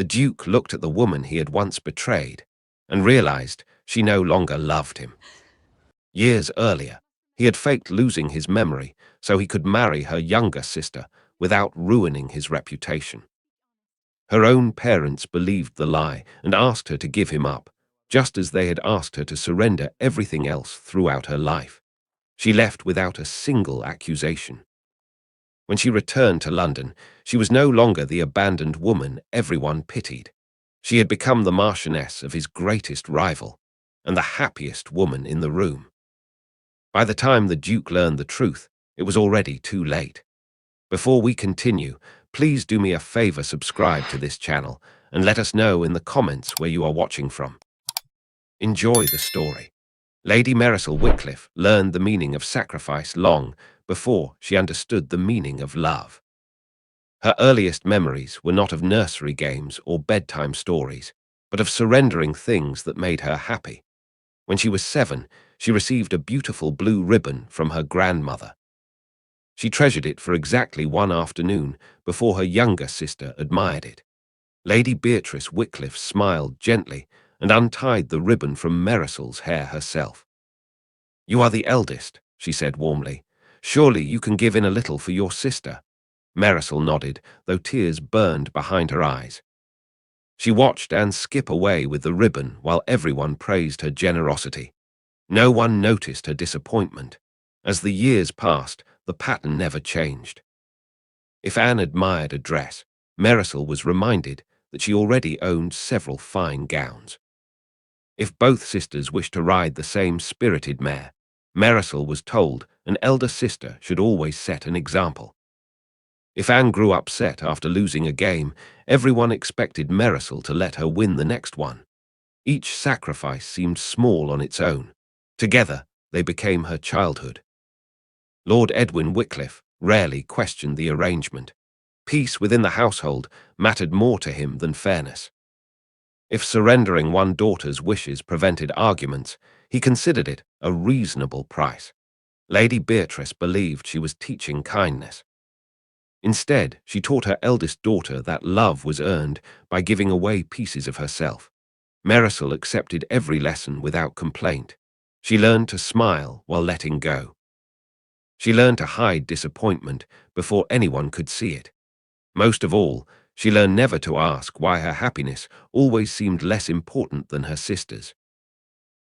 The Duke looked at the woman he had once betrayed and realized she no longer loved him. Years earlier, he had faked losing his memory so he could marry her younger sister without ruining his reputation. Her own parents believed the lie and asked her to give him up, just as they had asked her to surrender everything else throughout her life. She left without a single accusation. When she returned to London, she was no longer the abandoned woman everyone pitied. She had become the marchioness of his greatest rival, and the happiest woman in the room. By the time the Duke learned the truth, it was already too late. Before we continue, please do me a favor, subscribe to this channel, and let us know in the comments where you are watching from. Enjoy the story. Lady Marisol Wickliffe learned the meaning of sacrifice long before she understood the meaning of love. Her earliest memories were not of nursery games or bedtime stories, but of surrendering things that made her happy. When she was 7, she received a beautiful blue ribbon from her grandmother. She treasured it for exactly one afternoon before her younger sister admired it. Lady Beatrice Wickliffe smiled gently and untied the ribbon from Marisol's hair herself. "You are the eldest," she said warmly. "Surely you can give in a little for your sister." Marisol nodded, though tears burned behind her eyes. She watched Anne skip away with the ribbon while everyone praised her generosity. No one noticed her disappointment. As the years passed, the pattern never changed. If Anne admired a dress, Marisol was reminded that she already owned several fine gowns. If both sisters wished to ride the same spirited mare, Marisol was told an elder sister should always set an example. If Anne grew upset after losing a game, everyone expected Marisol to let her win the next one. Each sacrifice seemed small on its own. Together, they became her childhood. Lord Edwin Wickliffe rarely questioned the arrangement. Peace within the household mattered more to him than fairness. If surrendering one daughter's wishes prevented arguments, he considered it a reasonable price. Lady Beatrice believed she was teaching kindness. Instead, she taught her eldest daughter that love was earned by giving away pieces of herself. Marisol accepted every lesson without complaint. She learned to smile while letting go. She learned to hide disappointment before anyone could see it. Most of all, she learned never to ask why her happiness always seemed less important than her sister's.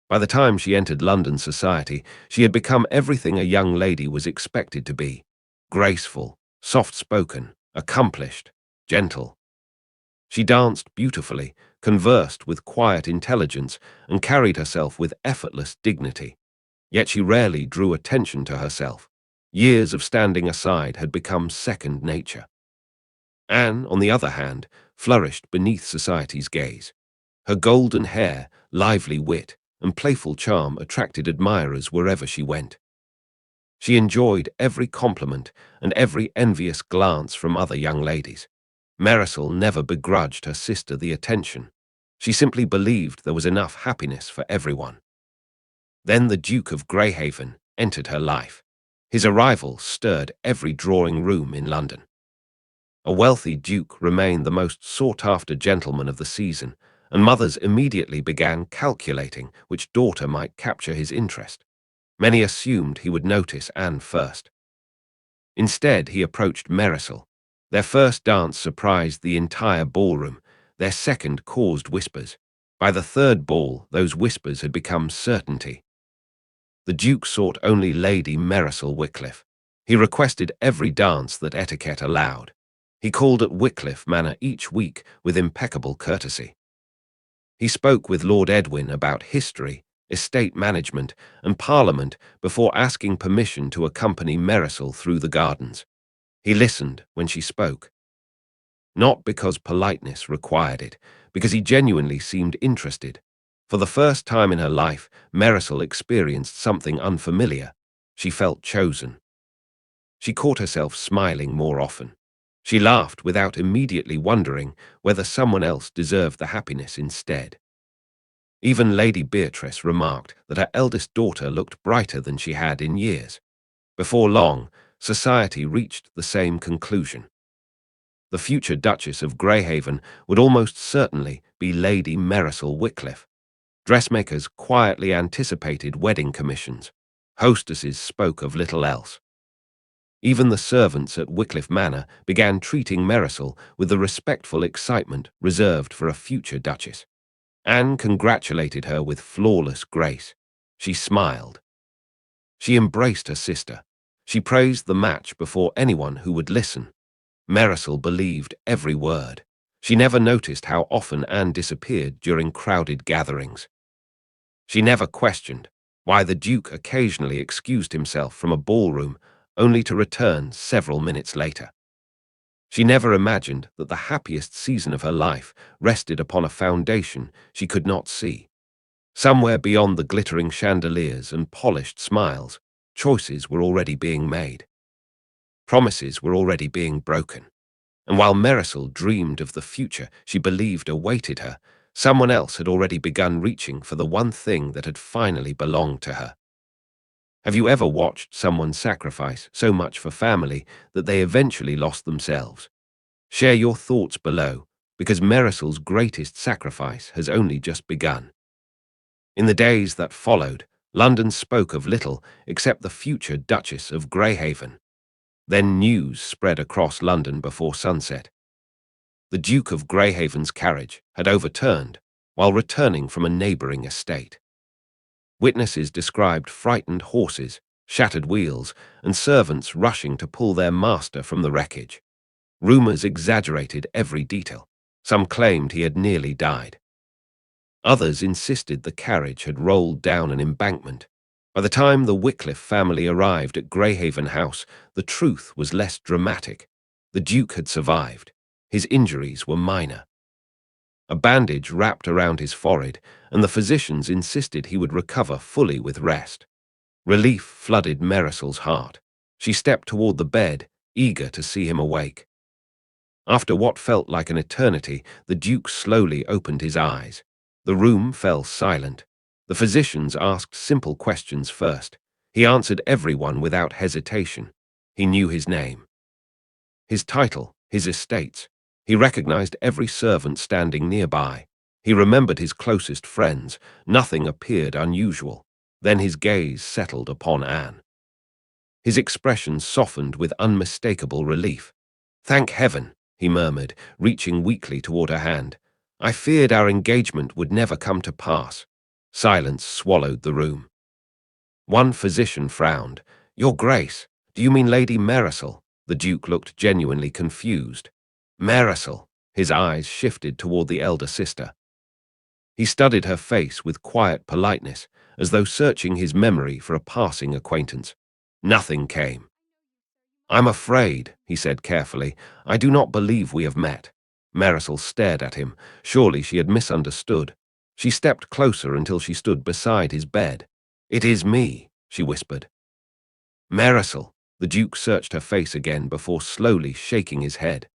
By the time she entered London society, she had become everything a young lady was expected to be: graceful, soft-spoken, accomplished, gentle. She danced beautifully, conversed with quiet intelligence, and carried herself with effortless dignity. Yet she rarely drew attention to herself. Years of standing aside had become second nature. Anne, on the other hand, flourished beneath society's gaze. Her golden hair, lively wit, and playful charm attracted admirers wherever she went. She enjoyed every compliment and every envious glance from other young ladies. Marisol never begrudged her sister the attention. She simply believed there was enough happiness for everyone. Then the Duke of Greyhaven entered her life. His arrival stirred every drawing room in London. A wealthy duke remained the most sought-after gentleman of the season, and mothers immediately began calculating which daughter might capture his interest. Many assumed he would notice Anne first. Instead, he approached Marisol. Their first dance surprised the entire ballroom. Their second caused whispers. By the third ball, those whispers had become certainty. The Duke sought only Lady Marisol Wickliffe. He requested every dance that etiquette allowed. He called at Wickliffe Manor each week with impeccable courtesy. He spoke with Lord Edwin about history, estate management, and Parliament before asking permission to accompany Marisol through the gardens. He listened when she spoke. Not because politeness required it, because he genuinely seemed interested. For the first time in her life, Marisol experienced something unfamiliar. She felt chosen. She caught herself smiling more often. She laughed without immediately wondering whether someone else deserved the happiness instead. Even Lady Beatrice remarked that her eldest daughter looked brighter than she had in years. Before long, society reached the same conclusion. The future Duchess of Greyhaven would almost certainly be Lady Marisol Wickliffe. Dressmakers quietly anticipated wedding commissions. Hostesses spoke of little else. Even the servants at Wickliffe Manor began treating Marisol with the respectful excitement reserved for a future duchess. Anne congratulated her with flawless grace. She smiled. She embraced her sister. She praised the match before anyone who would listen. Marisol believed every word. She never noticed how often Anne disappeared during crowded gatherings. She never questioned why the Duke occasionally excused himself from a ballroom only to return several minutes later. She never imagined that the happiest season of her life rested upon a foundation she could not see. Somewhere beyond the glittering chandeliers and polished smiles, choices were already being made. Promises were already being broken. And while Marisol dreamed of the future she believed awaited her, someone else had already begun reaching for the one thing that had finally belonged to her. Have you ever watched someone sacrifice so much for family that they eventually lost themselves? Share your thoughts below, because Marisol's greatest sacrifice has only just begun. In the days that followed, London spoke of little except the future Duchess of Greyhaven. Then news spread across London before sunset. The Duke of Greyhaven's carriage had overturned while returning from a neighbouring estate. Witnesses described frightened horses, shattered wheels, and servants rushing to pull their master from the wreckage. Rumours exaggerated every detail. Some claimed he had nearly died. Others insisted the carriage had rolled down an embankment. By the time the Wickliffe family arrived at Greyhaven House, the truth was less dramatic. The Duke had survived. His injuries were minor. A bandage wrapped around his forehead, and the physicians insisted he would recover fully with rest. Relief flooded Marisol's heart. She stepped toward the bed, eager to see him awake. After what felt like an eternity, the Duke slowly opened his eyes. The room fell silent. The physicians asked simple questions first. He answered everyone without hesitation. He knew his name, his title, his estates. He recognized every servant standing nearby. He remembered his closest friends. Nothing appeared unusual. Then his gaze settled upon Anne. His expression softened with unmistakable relief. "Thank heaven," he murmured, reaching weakly toward her hand. "I feared our engagement would never come to pass." Silence swallowed the room. One physician frowned. "Your Grace, do you mean Lady Marisol?" The Duke looked genuinely confused. "Marisol." His eyes shifted toward the elder sister. He studied her face with quiet politeness, as though searching his memory for a passing acquaintance. Nothing came. "I'm afraid," he said carefully, "I do not believe we have met." Marisol stared at him. Surely she had misunderstood. She stepped closer until she stood beside his bed. "It is me," she whispered. "Marisol." The Duke searched her face again before slowly shaking his head.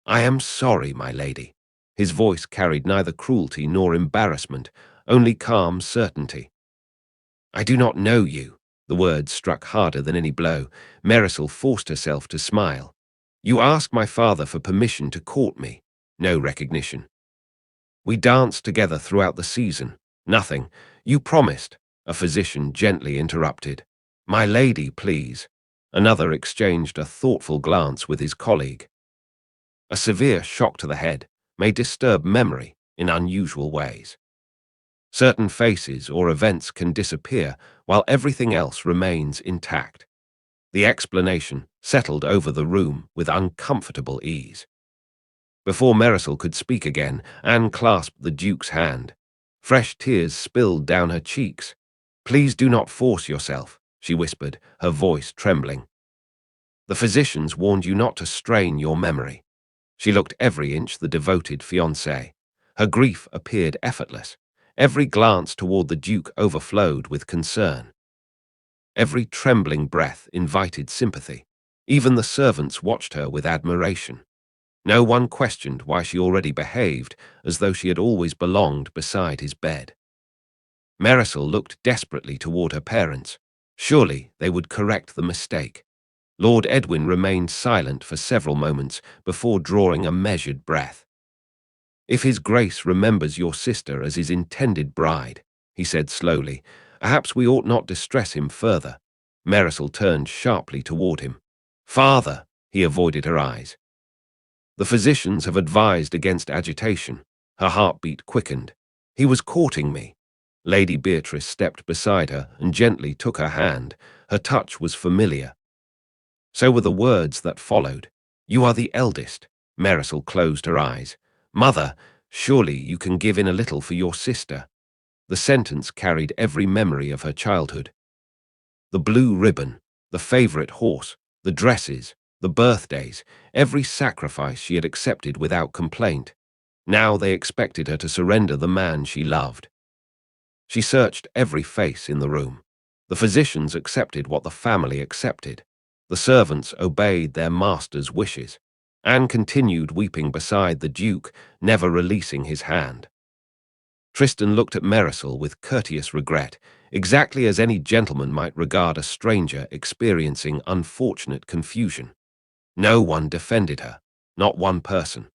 "I am sorry, my lady." His voice carried neither cruelty nor embarrassment, only calm certainty. "I do not know you." The words struck harder than any blow. Marisol forced herself to smile. "You asked my father for permission to court me. No recognition. We danced together throughout the season. Nothing. You promised." A physician gently interrupted. "My lady, please." Another exchanged a thoughtful glance with his colleague. A severe shock to the head may disturb memory in unusual ways. Certain faces or events can disappear while everything else remains intact. The explanation settled over the room with uncomfortable ease. Before Marisol could speak again, Anne clasped the Duke's hand. Fresh tears spilled down her cheeks. "Please do not force yourself," she whispered, her voice trembling. "The physicians warned you not to strain your memory." She looked every inch the devoted fiancé. Her grief appeared effortless. Every glance toward the Duke overflowed with concern. Every trembling breath invited sympathy. Even the servants watched her with admiration. No one questioned why she already behaved as though she had always belonged beside his bed. Marisol looked desperately toward her parents. Surely they would correct the mistake. Lord Edwin remained silent for several moments before drawing a measured breath. "If his grace remembers your sister as his intended bride," he said slowly, "perhaps we ought not distress him further." Marisol turned sharply toward him. "Father," he avoided her eyes. "The physicians have advised against agitation." Her heartbeat quickened. "He was courting me." Lady Beatrice stepped beside her and gently took her hand. Her touch was familiar. So were the words that followed. "You are the eldest." Marisol closed her eyes. "Mother, surely you can give in a little for your sister." The sentence carried every memory of her childhood. The blue ribbon, the favorite horse, the dresses, the birthdays, every sacrifice she had accepted without complaint. Now they expected her to surrender the man she loved. She searched every face in the room. The physicians accepted what the family accepted. The servants obeyed their master's wishes. Anne continued weeping beside the Duke, never releasing his hand. Tristan looked at Marisol with courteous regret, exactly as any gentleman might regard a stranger experiencing unfortunate confusion. No one defended her, not one person.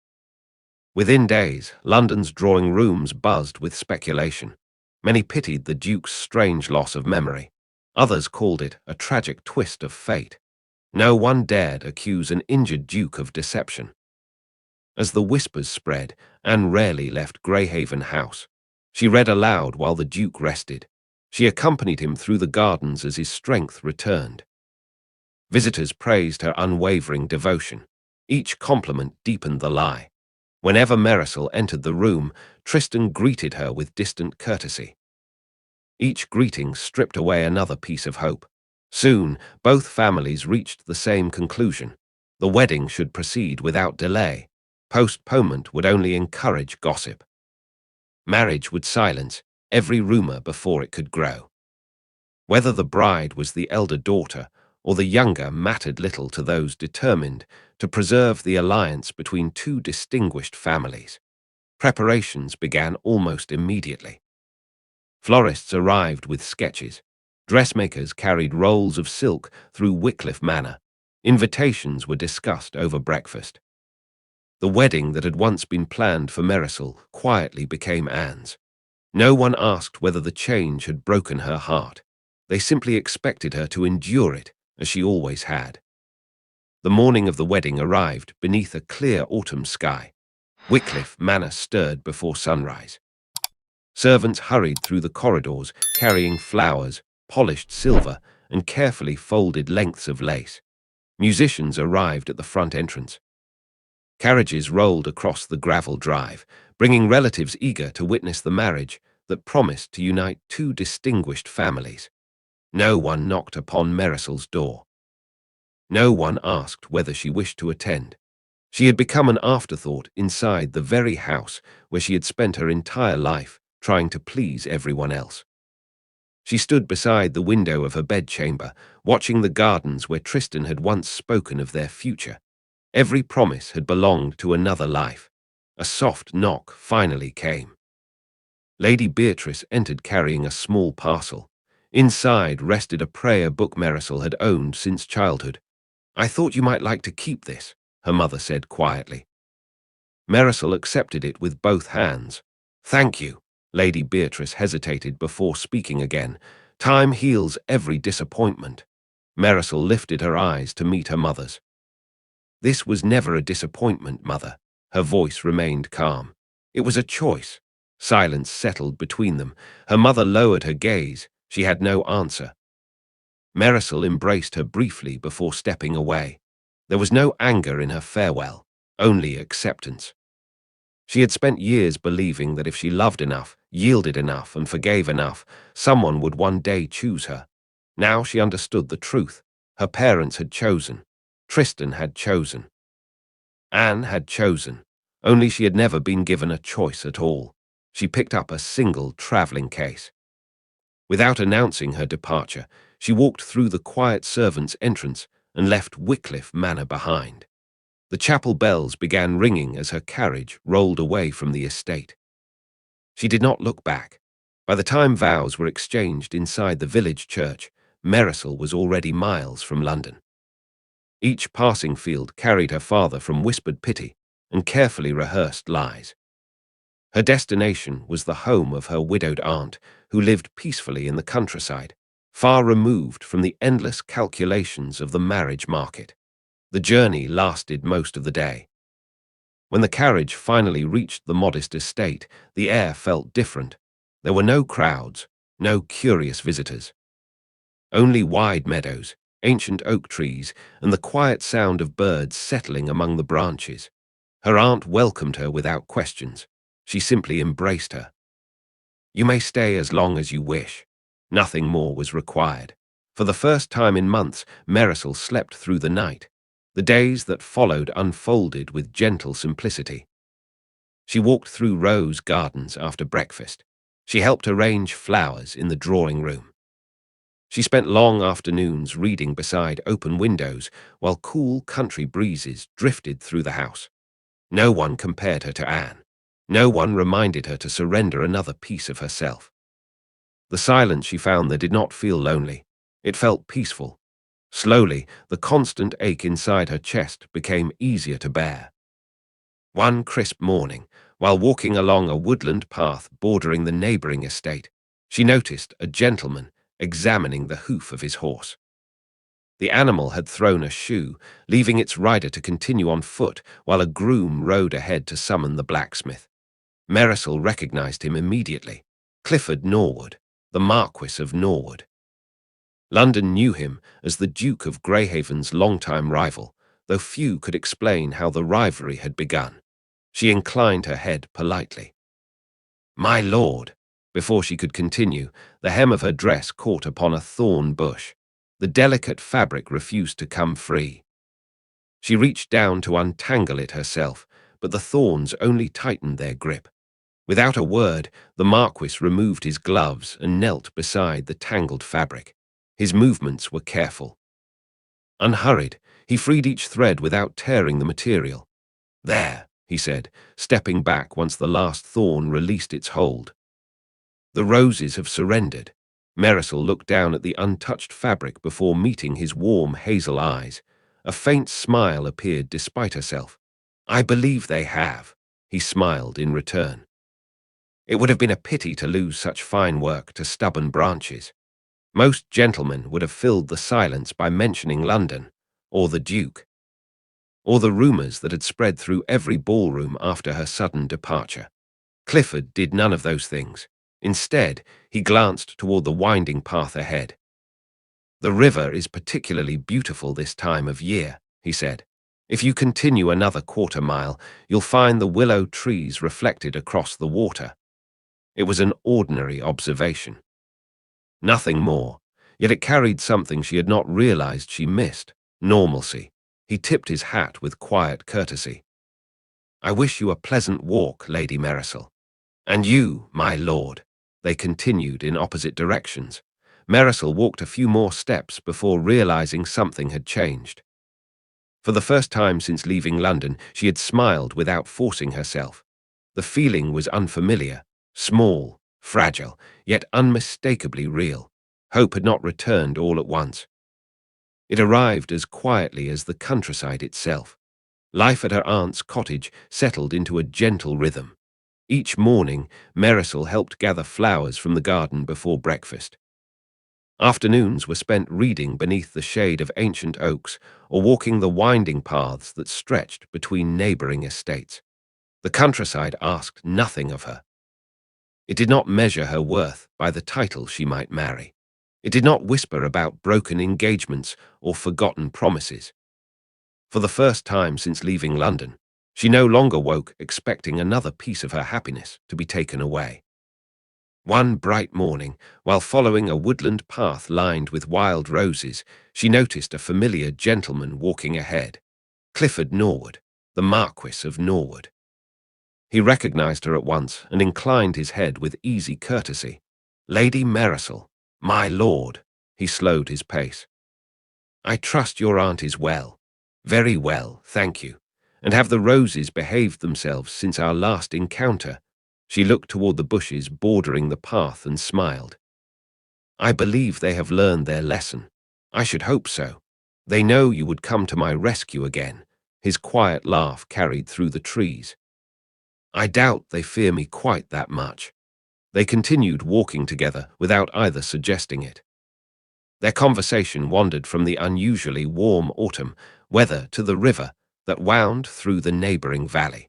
Within days, London's drawing rooms buzzed with speculation. Many pitied the Duke's strange loss of memory. Others called it a tragic twist of fate. No one dared accuse an injured Duke of deception. As the whispers spread, Anne rarely left Greyhaven House. She read aloud while the Duke rested. She accompanied him through the gardens as his strength returned. Visitors praised her unwavering devotion. Each compliment deepened the lie. Whenever Marisol entered the room, Tristan greeted her with distant courtesy. Each greeting stripped away another piece of hope. Soon, both families reached the same conclusion. The wedding should proceed without delay. Postponement would only encourage gossip. Marriage would silence every rumor before it could grow. Whether the bride was the elder daughter or the younger mattered little to those determined to preserve the alliance between two distinguished families. Preparations began almost immediately. Florists arrived with sketches. Dressmakers carried rolls of silk through Wycliffe Manor. Invitations were discussed over breakfast. The wedding that had once been planned for Marisol quietly became Anne's. No one asked whether the change had broken her heart. They simply expected her to endure it, as she always had. The morning of the wedding arrived beneath a clear autumn sky. Wycliffe Manor stirred before sunrise. Servants hurried through the corridors, carrying flowers, polished silver, and carefully folded lengths of lace. Musicians arrived at the front entrance. Carriages rolled across the gravel drive, bringing relatives eager to witness the marriage that promised to unite two distinguished families. No one knocked upon Marisol's door. No one asked whether she wished to attend. She had become an afterthought inside the very house where she had spent her entire life trying to please everyone else. She stood beside the window of her bedchamber, watching the gardens where Tristan had once spoken of their future. Every promise had belonged to another life. A soft knock finally came. Lady Beatrice entered carrying a small parcel. Inside rested a prayer book Marisol had owned since childhood. "I thought you might like to keep this," her mother said quietly. Marisol accepted it with both hands. "Thank you." Lady Beatrice hesitated before speaking again. "Time heals every disappointment." Marisol lifted her eyes to meet her mother's. "This was never a disappointment, Mother." Her voice remained calm. "It was a choice." Silence settled between them. Her mother lowered her gaze. She had no answer. Marisol embraced her briefly before stepping away. There was no anger in her farewell, only acceptance. She had spent years believing that if she loved enough, yielded enough, and forgave enough, someone would one day choose her. Now she understood the truth. Her parents had chosen. Tristan had chosen. Anne had chosen. Only she had never been given a choice at all. She picked up a single traveling case. Without announcing her departure, she walked through the quiet servants' entrance and left Wycliffe Manor behind. The chapel bells began ringing as her carriage rolled away from the estate. She did not look back. By the time vows were exchanged inside the village church, Marisol was already miles from London. Each passing field carried her farther from whispered pity and carefully rehearsed lies. Her destination was the home of her widowed aunt, who lived peacefully in the countryside, far removed from the endless calculations of the marriage market. The journey lasted most of the day. When the carriage finally reached the modest estate, the air felt different. There were no crowds, no curious visitors. Only wide meadows, ancient oak trees, and the quiet sound of birds settling among the branches. Her aunt welcomed her without questions. She simply embraced her. "You may stay as long as you wish." Nothing more was required. For the first time in months, Marisol slept through the night. The days that followed unfolded with gentle simplicity. She walked through rose gardens after breakfast. She helped arrange flowers in the drawing room. She spent long afternoons reading beside open windows while cool country breezes drifted through the house. No one compared her to Anne. No one reminded her to surrender another piece of herself. The silence she found there did not feel lonely. It felt peaceful. Slowly, the constant ache inside her chest became easier to bear. One crisp morning, while walking along a woodland path bordering the neighboring estate, she noticed a gentleman examining the hoof of his horse. The animal had thrown a shoe, leaving its rider to continue on foot while a groom rode ahead to summon the blacksmith. Marisol recognized him immediately. Clifford Norwood, the Marquis of Norwood. London knew him as the Duke of Greyhaven's longtime rival, though few could explain how the rivalry had begun. She inclined her head politely. "My lord." Before she could continue, the hem of her dress caught upon a thorn bush. The delicate fabric refused to come free. She reached down to untangle it herself, but the thorns only tightened their grip. Without a word, the Marquis removed his gloves and knelt beside the tangled fabric. His movements were careful. Unhurried, he freed each thread without tearing the material. "There," he said, stepping back once the last thorn released its hold. "The roses have surrendered." Marisol looked down at the untouched fabric before meeting his warm hazel eyes. A faint smile appeared despite herself. "I believe they have," he smiled in return. "It would have been a pity to lose such fine work to stubborn branches." Most gentlemen would have filled the silence by mentioning London, or the Duke, or the rumors that had spread through every ballroom after her sudden departure. Clifford did none of those things. Instead, he glanced toward the winding path ahead. "The river is particularly beautiful this time of year," he said. "If you continue another quarter-mile, you'll find the willow trees reflected across the water." It was an ordinary observation. Nothing more, yet it carried something she had not realized she missed: normalcy. He tipped his hat with quiet courtesy. "I wish you a pleasant walk, Lady Marisol." "And you, my lord." They continued in opposite directions. Marisol walked a few more steps before realizing something had changed. For the first time since leaving London, she had smiled without forcing herself. The feeling was unfamiliar, small, fragile, yet unmistakably real. Hope had not returned all at once. It arrived as quietly as the countryside itself. Life at her aunt's cottage settled into a gentle rhythm. Each morning, Marisol helped gather flowers from the garden before breakfast. Afternoons were spent reading beneath the shade of ancient oaks or walking the winding paths that stretched between neighboring estates. The countryside asked nothing of her. It did not measure her worth by the title she might marry. It did not whisper about broken engagements or forgotten promises. For the first time since leaving London, she no longer woke expecting another piece of her happiness to be taken away. One bright morning, while following a woodland path lined with wild roses, she noticed a familiar gentleman walking ahead. Clifford Norwood, the Marquis of Norwood. He recognized her at once and inclined his head with easy courtesy. "Lady Marisol, my lord." He slowed his pace. "I trust your aunt is well." "Very well, thank you." "And have the roses behaved themselves since our last encounter?" She looked toward the bushes bordering the path and smiled. "I believe they have learned their lesson." "I should hope so." They know you would come to my rescue again. His quiet laugh carried through the trees. I doubt they fear me quite that much. They continued walking together without either suggesting it. Their conversation wandered from the unusually warm autumn weather to the river that wound through the neighboring valley.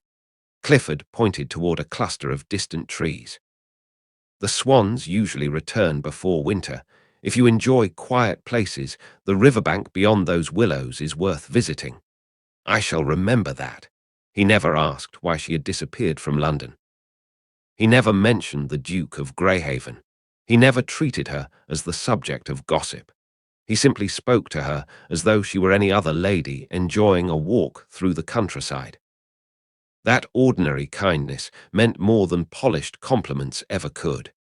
Clifford pointed toward a cluster of distant trees. The swans usually return before winter. If you enjoy quiet places, the riverbank beyond those willows is worth visiting. I shall remember that. He never asked why she had disappeared from London. He never mentioned the Duke of Greyhaven. He never treated her as the subject of gossip. He simply spoke to her as though she were any other lady enjoying a walk through the countryside. That ordinary kindness meant more than polished compliments ever could.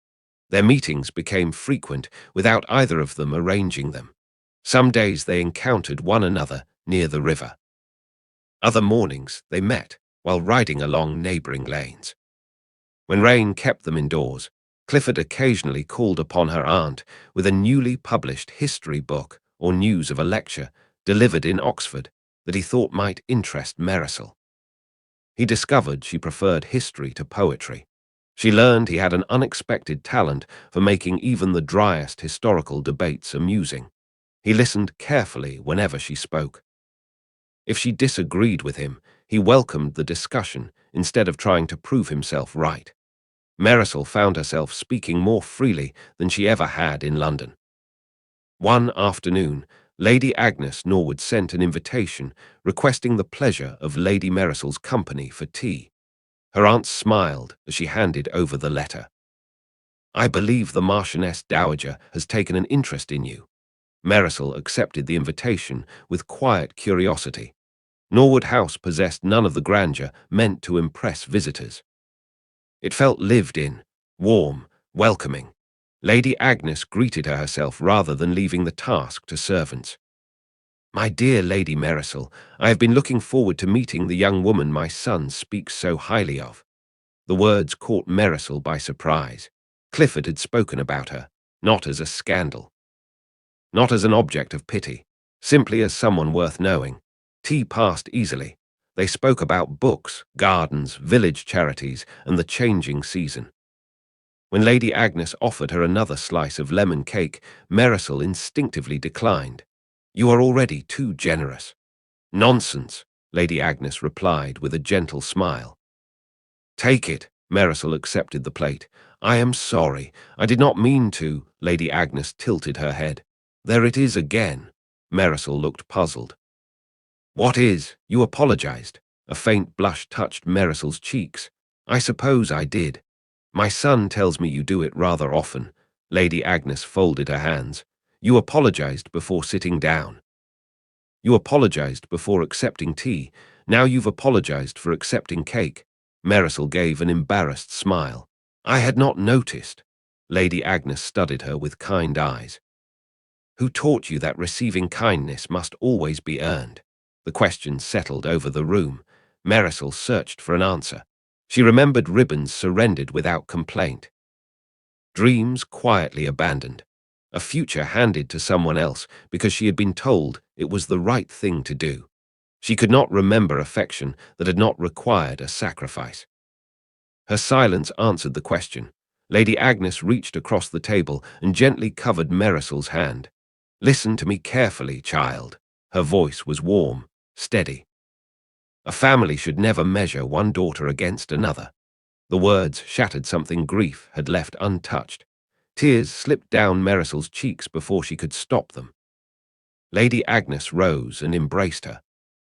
Their meetings became frequent without either of them arranging them. Some days they encountered one another near the river. Other mornings they met while riding along neighboring lanes. When rain kept them indoors, Clifford occasionally called upon her aunt with a newly published history book or news of a lecture delivered in Oxford that he thought might interest Marisol. He discovered she preferred history to poetry. She learned he had an unexpected talent for making even the driest historical debates amusing. He listened carefully whenever she spoke. If she disagreed with him, he welcomed the discussion instead of trying to prove himself right. Marisol found herself speaking more freely than she ever had in London. One afternoon, Lady Agnes Norwood sent an invitation requesting the pleasure of Lady Marisol's company for tea. Her aunt smiled as she handed over the letter. I believe the Marchioness Dowager has taken an interest in you. Marisol accepted the invitation with quiet curiosity. Norwood House possessed none of the grandeur meant to impress visitors. It felt lived in, warm, welcoming. Lady Agnes greeted her herself rather than leaving the task to servants. My dear Lady Marisol, I have been looking forward to meeting the young woman my son speaks so highly of. The words caught Marisol by surprise. Clifford had spoken about her, not as a scandal, not as an object of pity, simply as someone worth knowing. Tea passed easily. They spoke about books, gardens, village charities, and the changing season. When Lady Agnes offered her another slice of lemon cake, Marisol instinctively declined. You are already too generous. Nonsense, Lady Agnes replied with a gentle smile. Take it. Marisol accepted the plate. I am sorry. I did not mean to. Lady Agnes tilted her head. There it is again. Marisol looked puzzled. What is? You apologized. A faint blush touched Marisol's cheeks. I suppose I did. My son tells me you do it rather often. Lady Agnes folded her hands. You apologized before sitting down. You apologized before accepting tea. Now you've apologized for accepting cake. Marisol gave an embarrassed smile. I had not noticed. Lady Agnes studied her with kind eyes. Who taught you that receiving kindness must always be earned? The question settled over the room. Marisol searched for an answer. She remembered ribbons surrendered without complaint. Dreams quietly abandoned. A future handed to someone else because she had been told it was the right thing to do. She could not remember affection that had not required a sacrifice. Her silence answered the question. Lady Agnes reached across the table and gently covered Marisol's hand. Listen to me carefully, child. Her voice was warm, steady. A family should never measure one daughter against another. The words shattered something grief had left untouched. Tears slipped down Marisol's cheeks before she could stop them. Lady Agnes rose and embraced her.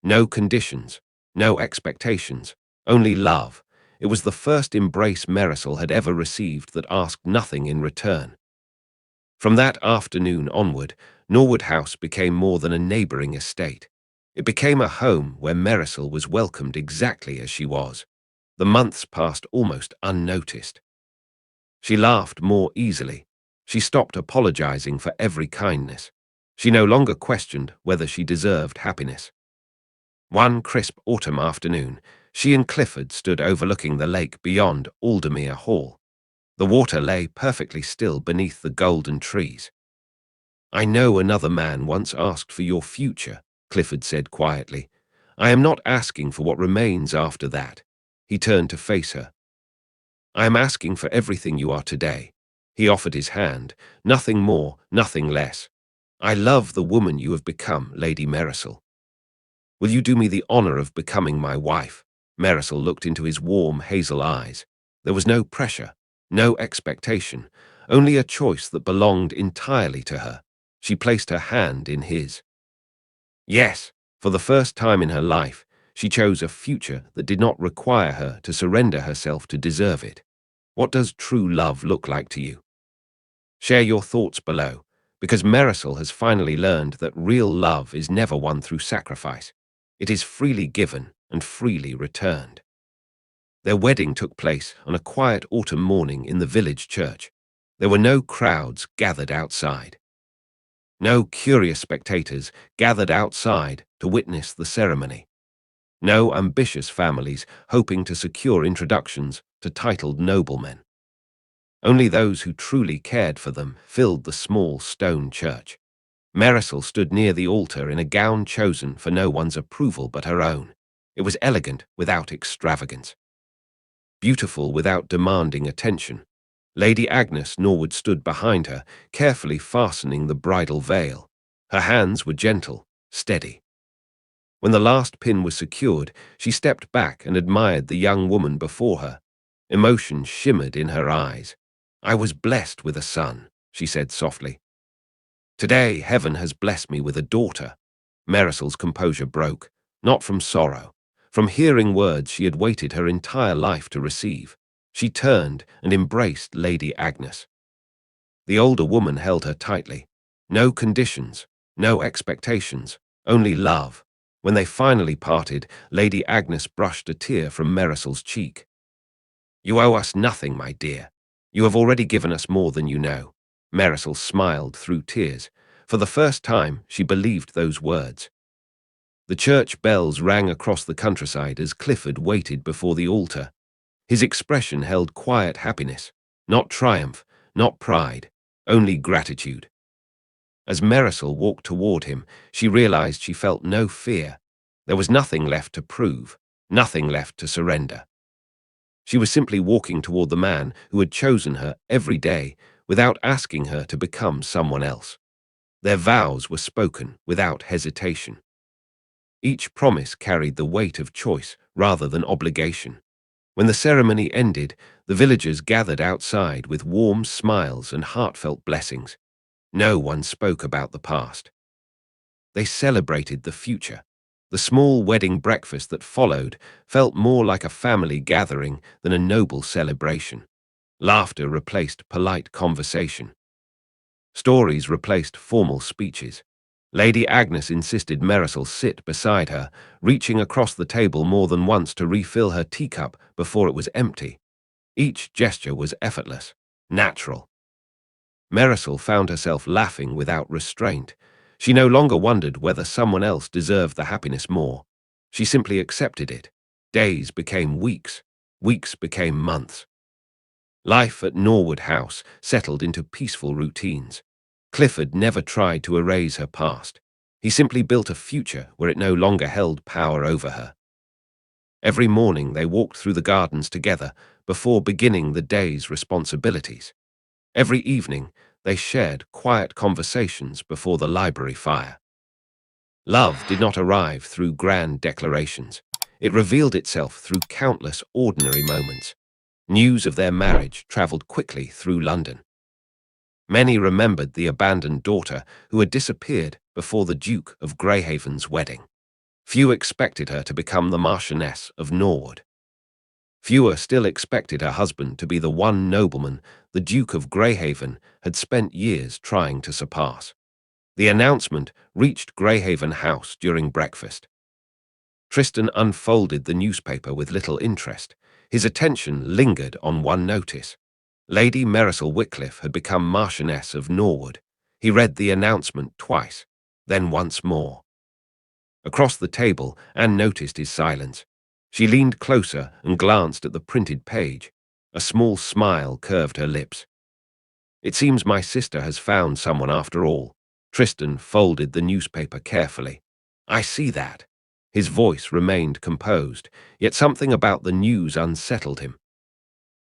No conditions, no expectations, only love. It was the first embrace Marisol had ever received that asked nothing in return. From that afternoon onward, Norwood House became more than a neighbouring estate. It became a home where Marisol was welcomed exactly as she was. The months passed almost unnoticed. She laughed more easily. She stopped apologizing for every kindness. She no longer questioned whether she deserved happiness. One crisp autumn afternoon, she and Clifford stood overlooking the lake beyond Aldermere Hall. The water lay perfectly still beneath the golden trees. I know another man once asked for your future, Clifford said quietly. I am not asking for what remains after that. He turned to face her. I am asking for everything you are today. He offered his hand. Nothing more, nothing less. I love the woman you have become, Lady Marisol. Will you do me the honor of becoming my wife? Marisol looked into his warm hazel eyes. There was no pressure, no expectation, only a choice that belonged entirely to her. She placed her hand in his. Yes, for the first time in her life, she chose a future that did not require her to surrender herself to deserve it. What does true love look like to you? Share your thoughts below, because Marisol has finally learned that real love is never won through sacrifice. It is freely given and freely returned. Their wedding took place on a quiet autumn morning in the village church. There were no crowds gathered outside. No curious spectators gathered outside to witness the ceremony. No ambitious families hoping to secure introductions to titled noblemen. Only those who truly cared for them filled the small stone church. Marisol stood near the altar in a gown chosen for no one's approval but her own. It was elegant without extravagance, beautiful without demanding attention. Lady Agnes Norwood stood behind her, carefully fastening the bridal veil. Her hands were gentle, steady. When the last pin was secured, she stepped back and admired the young woman before her. Emotion shimmered in her eyes. I was blessed with a son, she said softly. Today, heaven has blessed me with a daughter. Marisol's composure broke, not from sorrow, from hearing words she had waited her entire life to receive. She turned and embraced Lady Agnes. The older woman held her tightly. No conditions, no expectations, only love. When they finally parted, Lady Agnes brushed a tear from Marisol's cheek. You owe us nothing, my dear. You have already given us more than you know. Marisol smiled through tears. For the first time, she believed those words. The church bells rang across the countryside as Clifford waited before the altar. His expression held quiet happiness, not triumph, not pride, only gratitude. As Marisol walked toward him, she realized she felt no fear. There was nothing left to prove, nothing left to surrender. She was simply walking toward the man who had chosen her every day without asking her to become someone else. Their vows were spoken without hesitation. Each promise carried the weight of choice rather than obligation. When the ceremony ended, the villagers gathered outside with warm smiles and heartfelt blessings. No one spoke about the past. They celebrated the future. The small wedding breakfast that followed felt more like a family gathering than a noble celebration. Laughter replaced polite conversation. Stories replaced formal speeches. Lady Agnes insisted Marisol sit beside her, reaching across the table more than once to refill her teacup before it was empty. Each gesture was effortless, natural. Marisol found herself laughing without restraint. She no longer wondered whether someone else deserved the happiness more. She simply accepted it. Days became weeks. Weeks became months. Life at Norwood House settled into peaceful routines. Clifford never tried to erase her past. He simply built a future where it no longer held power over her. Every morning they walked through the gardens together before beginning the day's responsibilities. Every evening they shared quiet conversations before the library fire. Love did not arrive through grand declarations. It revealed itself through countless ordinary moments. News of their marriage traveled quickly through London. Many remembered the abandoned daughter who had disappeared before the Duke of Greyhaven's wedding. Few expected her to become the Marchioness of Norwood. Fewer still expected her husband to be the one nobleman the Duke of Greyhaven had spent years trying to surpass. The announcement reached Greyhaven House during breakfast. Tristan unfolded the newspaper with little interest. His attention lingered on one notice. Lady Marisol Wickliffe had become Marchioness of Norwood. He read the announcement twice, then once more. Across the table, Anne noticed his silence. She leaned closer and glanced at the printed page. A small smile curved her lips. It seems my sister has found someone after all. Tristan folded the newspaper carefully. I see that. His voice remained composed, yet something about the news unsettled him.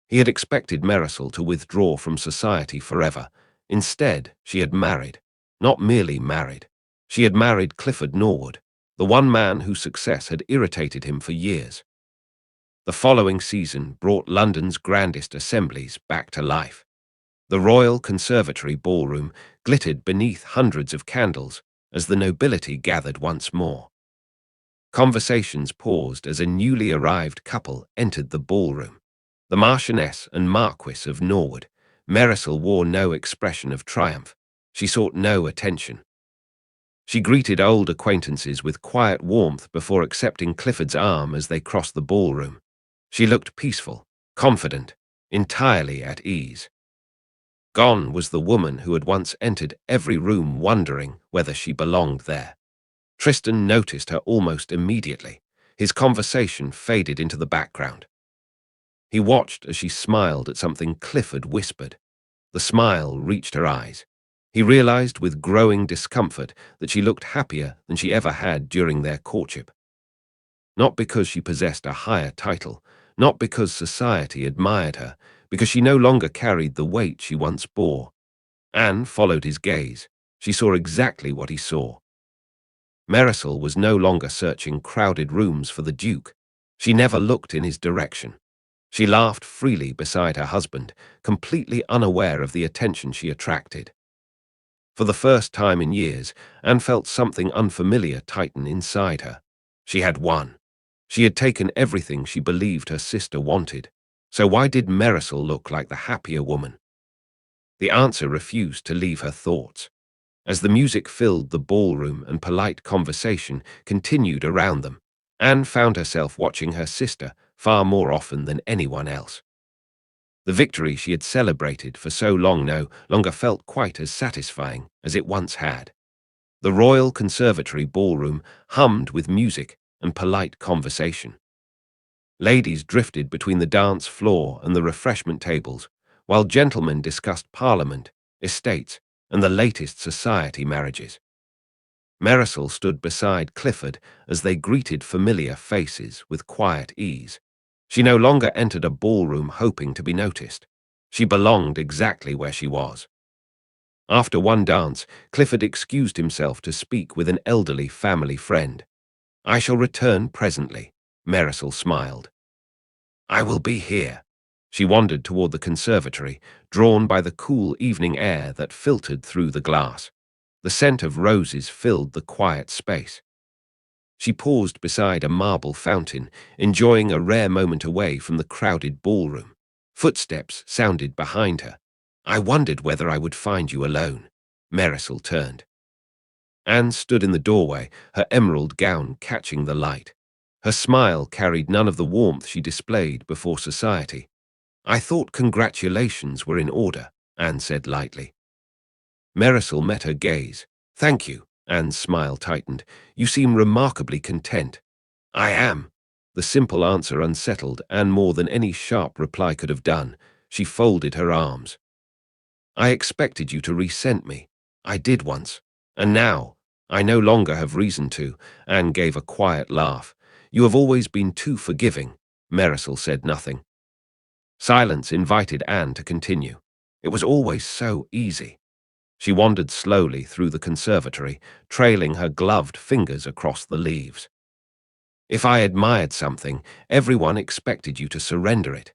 He had expected Marisol to withdraw from society forever. Instead, she had married. Not merely married. She had married Clifford Norwood, the one man whose success had irritated him for years. The following season brought London's grandest assemblies back to life. The Royal Conservatory ballroom glittered beneath hundreds of candles as the nobility gathered once more. Conversations paused as a newly arrived couple entered the ballroom. The Marchioness and Marquis of Norwood. Marisol wore no expression of triumph. She sought no attention. She greeted old acquaintances with quiet warmth before accepting Clifford's arm as they crossed the ballroom. She looked peaceful, confident, entirely at ease. Gone was the woman who had once entered every room wondering whether she belonged there. Tristan noticed her almost immediately. His conversation faded into the background. He watched as she smiled at something Clifford whispered. The smile reached her eyes. He realized with growing discomfort that she looked happier than she ever had during their courtship. Not because she possessed a higher title, not because society admired her, because she no longer carried the weight she once bore. Anne followed his gaze. She saw exactly what he saw. Marisol was no longer searching crowded rooms for the Duke. She never looked in his direction. She laughed freely beside her husband, completely unaware of the attention she attracted. For the first time in years, Anne felt something unfamiliar tighten inside her. She had won. She had taken everything she believed her sister wanted. So why did Marisol look like the happier woman? The answer refused to leave her thoughts. As the music filled the ballroom and polite conversation continued around them, Anne found herself watching her sister far more often than anyone else. The victory she had celebrated for so long no longer felt quite as satisfying as it once had. The Royal Conservatory ballroom hummed with music and polite conversation. Ladies drifted between the dance floor and the refreshment tables, while gentlemen discussed parliament, estates, and the latest society marriages. Marisol stood beside Clifford as they greeted familiar faces with quiet ease. She no longer entered a ballroom hoping to be noticed. She belonged exactly where she was. After one dance, Clifford excused himself to speak with an elderly family friend. I shall return presently, Marisol smiled. I will be here. She wandered toward the conservatory, drawn by the cool evening air that filtered through the glass. The scent of roses filled the quiet space. She paused beside a marble fountain, enjoying a rare moment away from the crowded ballroom. Footsteps sounded behind her. I wondered whether I would find you alone. Marisol turned. Anne stood in the doorway, her emerald gown catching the light. Her smile carried none of the warmth she displayed before society. I thought congratulations were in order, Anne said lightly. Marisol met her gaze. Thank you, Anne's smile tightened. You seem remarkably content. I am. The simple answer unsettled Anne more than any sharp reply could have done. She folded her arms. I expected you to resent me. I did once. And now, I no longer have reason to. Anne gave a quiet laugh. You have always been too forgiving. Marisol said nothing. Silence invited Anne to continue. It was always so easy. She wandered slowly through the conservatory, trailing her gloved fingers across the leaves. If I admired something, everyone expected you to surrender it.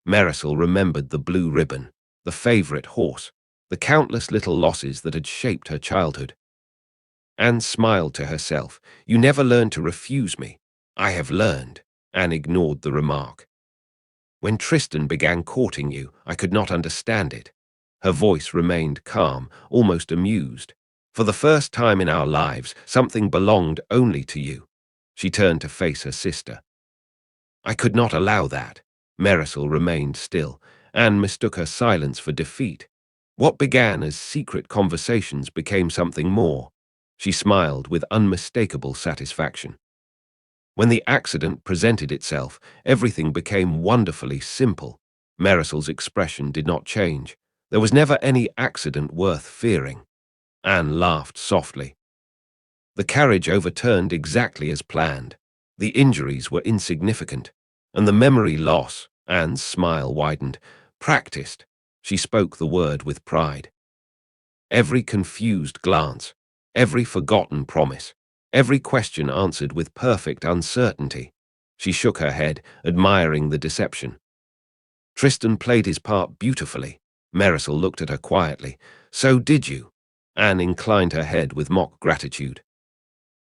Marisol remembered the blue ribbon, the favorite horse, the countless little losses that had shaped her childhood. Anne smiled to herself. You never learned to refuse me. I have learned. Anne ignored the remark. When Tristan began courting you, I could not understand it. Her voice remained calm, almost amused. For the first time in our lives, something belonged only to you. She turned to face her sister. I could not allow that. Marisol remained still. Anne mistook her silence for defeat. What began as secret conversations became something more. She smiled with unmistakable satisfaction. When the accident presented itself, everything became wonderfully simple. Marisol's expression did not change. There was never any accident worth fearing. Anne laughed softly. The carriage overturned exactly as planned. The injuries were insignificant, and the memory loss, Anne's smile widened, practiced. She spoke the word with pride. Every confused glance, every forgotten promise, every question answered with perfect uncertainty. She shook her head, admiring the deception. Tristan played his part beautifully. Marisol looked at her quietly. So did you? Anne inclined her head with mock gratitude.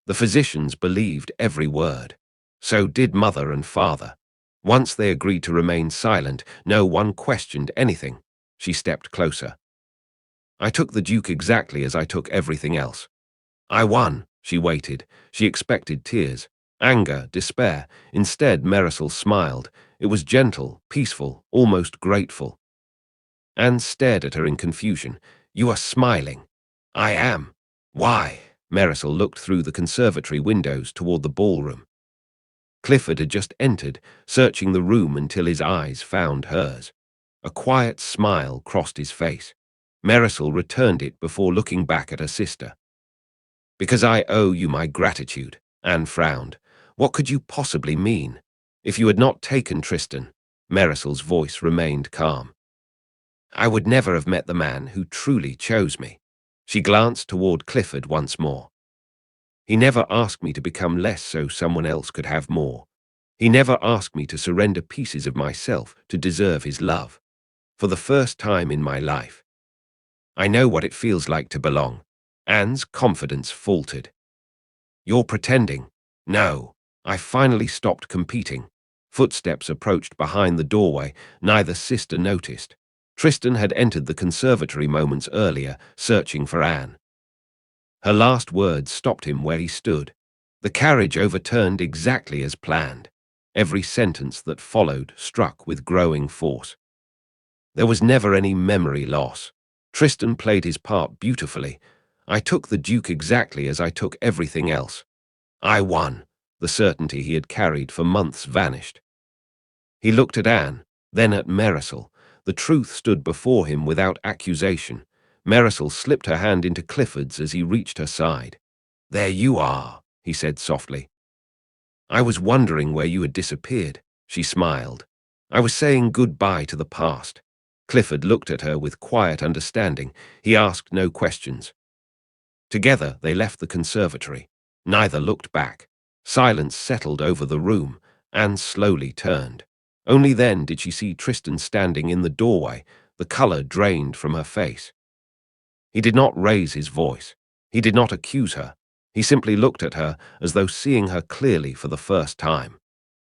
The physicians believed every word. So did mother and father. Once they agreed to remain silent, no one questioned anything. She stepped closer. I took the Duke exactly as I took everything else. I won. She waited. She expected tears, anger, despair. Instead, Marisol smiled. It was gentle, peaceful, almost grateful. Anne stared at her in confusion. You are smiling. I am. Why? Marisol looked through the conservatory windows toward the ballroom. Clifford had just entered, searching the room until his eyes found hers. A quiet smile crossed his face. Marisol returned it before looking back at her sister. Because I owe you my gratitude, Anne frowned. What could you possibly mean? If you had not taken Tristan, Marisol's voice remained calm. I would never have met the man who truly chose me. She glanced toward Clifford once more. He never asked me to become less so someone else could have more. He never asked me to surrender pieces of myself to deserve his love. For the first time in my life, I know what it feels like to belong. Anne's confidence faltered. You're pretending. No. I finally stopped competing. Footsteps approached behind the doorway. Neither sister noticed. Tristan had entered the conservatory moments earlier, searching for Anne. Her last words stopped him where he stood. The carriage overturned exactly as planned. Every sentence that followed struck with growing force. There was never any memory loss. Tristan played his part beautifully. I took the Duke exactly as I took everything else. I won. The certainty he had carried for months vanished. He looked at Anne, then at Marisol. The truth stood before him without accusation. Marisol slipped her hand into Clifford's as he reached her side. There you are, he said softly. I was wondering where you had disappeared. She smiled. I was saying goodbye to the past. Clifford looked at her with quiet understanding. He asked no questions. Together they left the conservatory. Neither looked back. Silence settled over the room. Anne slowly turned. Only then did she see Tristan standing in the doorway, the color drained from her face. He did not raise his voice. He did not accuse her. He simply looked at her as though seeing her clearly for the first time.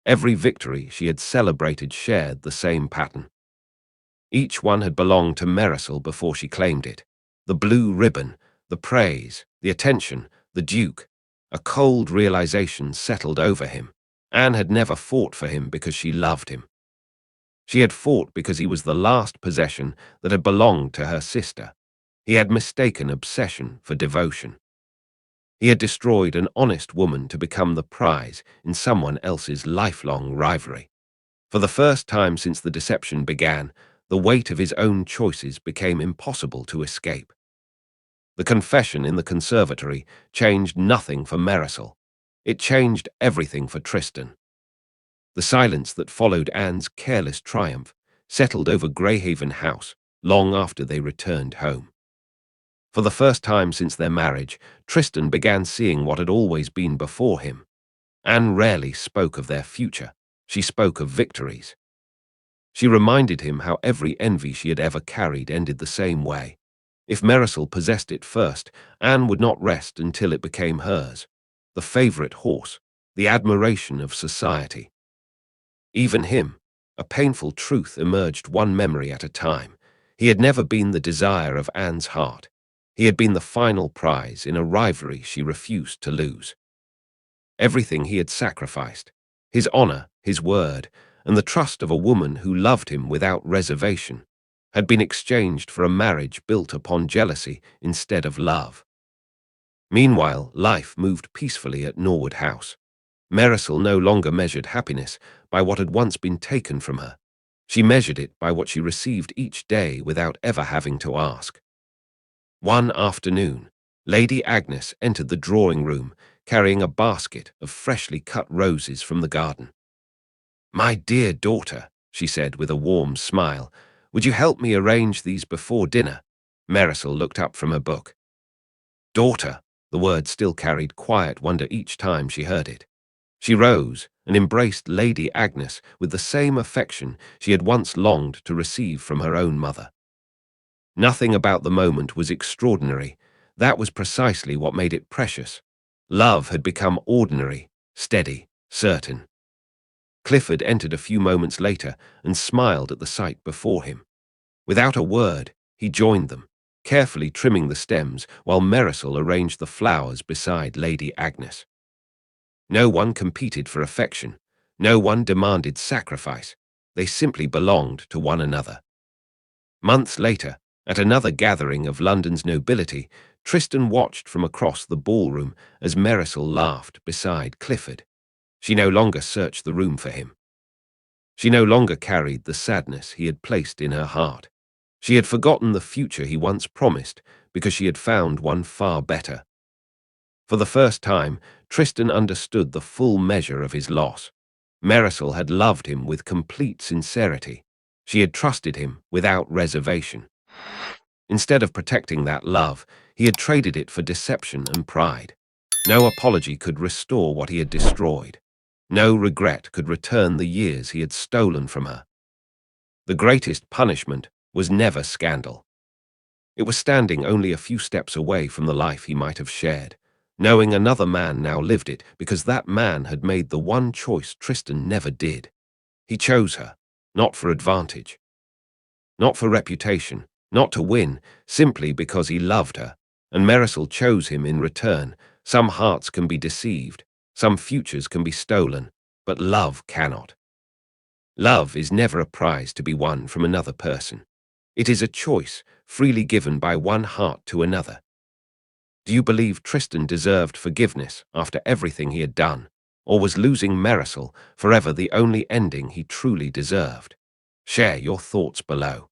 Every victory she had celebrated shared the same pattern. Each one had belonged to Marisol before she claimed it. The blue ribbon, the praise, the attention, the Duke. A cold realization settled over him. Anne had never fought for him because she loved him. She had fought because he was the last possession that had belonged to her sister. He had mistaken obsession for devotion. He had destroyed an honest woman to become the prize in someone else's lifelong rivalry. For the first time since the deception began, the weight of his own choices became impossible to escape. The confession in the conservatory changed nothing for Marisol. It changed everything for Tristan. The silence that followed Anne's careless triumph settled over Greyhaven House long after they returned home. For the first time since their marriage, Tristan began seeing what had always been before him. Anne rarely spoke of their future. She spoke of victories. She reminded him how every envy she had ever carried ended the same way. If Marisol possessed it first, Anne would not rest until it became hers. The favorite horse, the admiration of society. Even him, a painful truth emerged one memory at a time. He had never been the desire of Anne's heart. He had been the final prize in a rivalry she refused to lose. Everything he had sacrificed, his honor, his word, and the trust of a woman who loved him without reservation, had been exchanged for a marriage built upon jealousy instead of love. Meanwhile, life moved peacefully at Norwood House. Marisol no longer measured happiness by what had once been taken from her. She measured it by what she received each day without ever having to ask. One afternoon, Lady Agnes entered the drawing room carrying a basket of freshly cut roses from the garden. "My dear daughter," she said with a warm smile, "would you help me arrange these before dinner?" Marisol looked up from her book. "Daughter," the word still carried quiet wonder each time she heard it. She rose and embraced Lady Agnes with the same affection she had once longed to receive from her own mother. Nothing about the moment was extraordinary. That was precisely what made it precious. Love had become ordinary, steady, certain. Clifford entered a few moments later and smiled at the sight before him. Without a word, he joined them, carefully trimming the stems while Marisol arranged the flowers beside Lady Agnes. No one competed for affection. No one demanded sacrifice. They simply belonged to one another. Months later, at another gathering of London's nobility, Tristan watched from across the ballroom as Marisol laughed beside Clifford. She no longer searched the room for him. She no longer carried the sadness he had placed in her heart. She had forgotten the future he once promised because she had found one far better. For the first time, Tristan understood the full measure of his loss. Marisol had loved him with complete sincerity. She had trusted him without reservation. Instead of protecting that love, he had traded it for deception and pride. No apology could restore what he had destroyed. No regret could return the years he had stolen from her. The greatest punishment was never scandal. It was standing only a few steps away from the life he might have shared, knowing another man now lived it because that man had made the one choice Tristan never did. He chose her, not for advantage, not for reputation, not to win, simply because he loved her, and Marisol chose him in return. Some hearts can be deceived, some futures can be stolen, but love cannot. Love is never a prize to be won from another person. It is a choice freely given by one heart to another. Do you believe Tristan deserved forgiveness after everything he had done, or was losing Marisol forever the only ending he truly deserved? Share your thoughts below.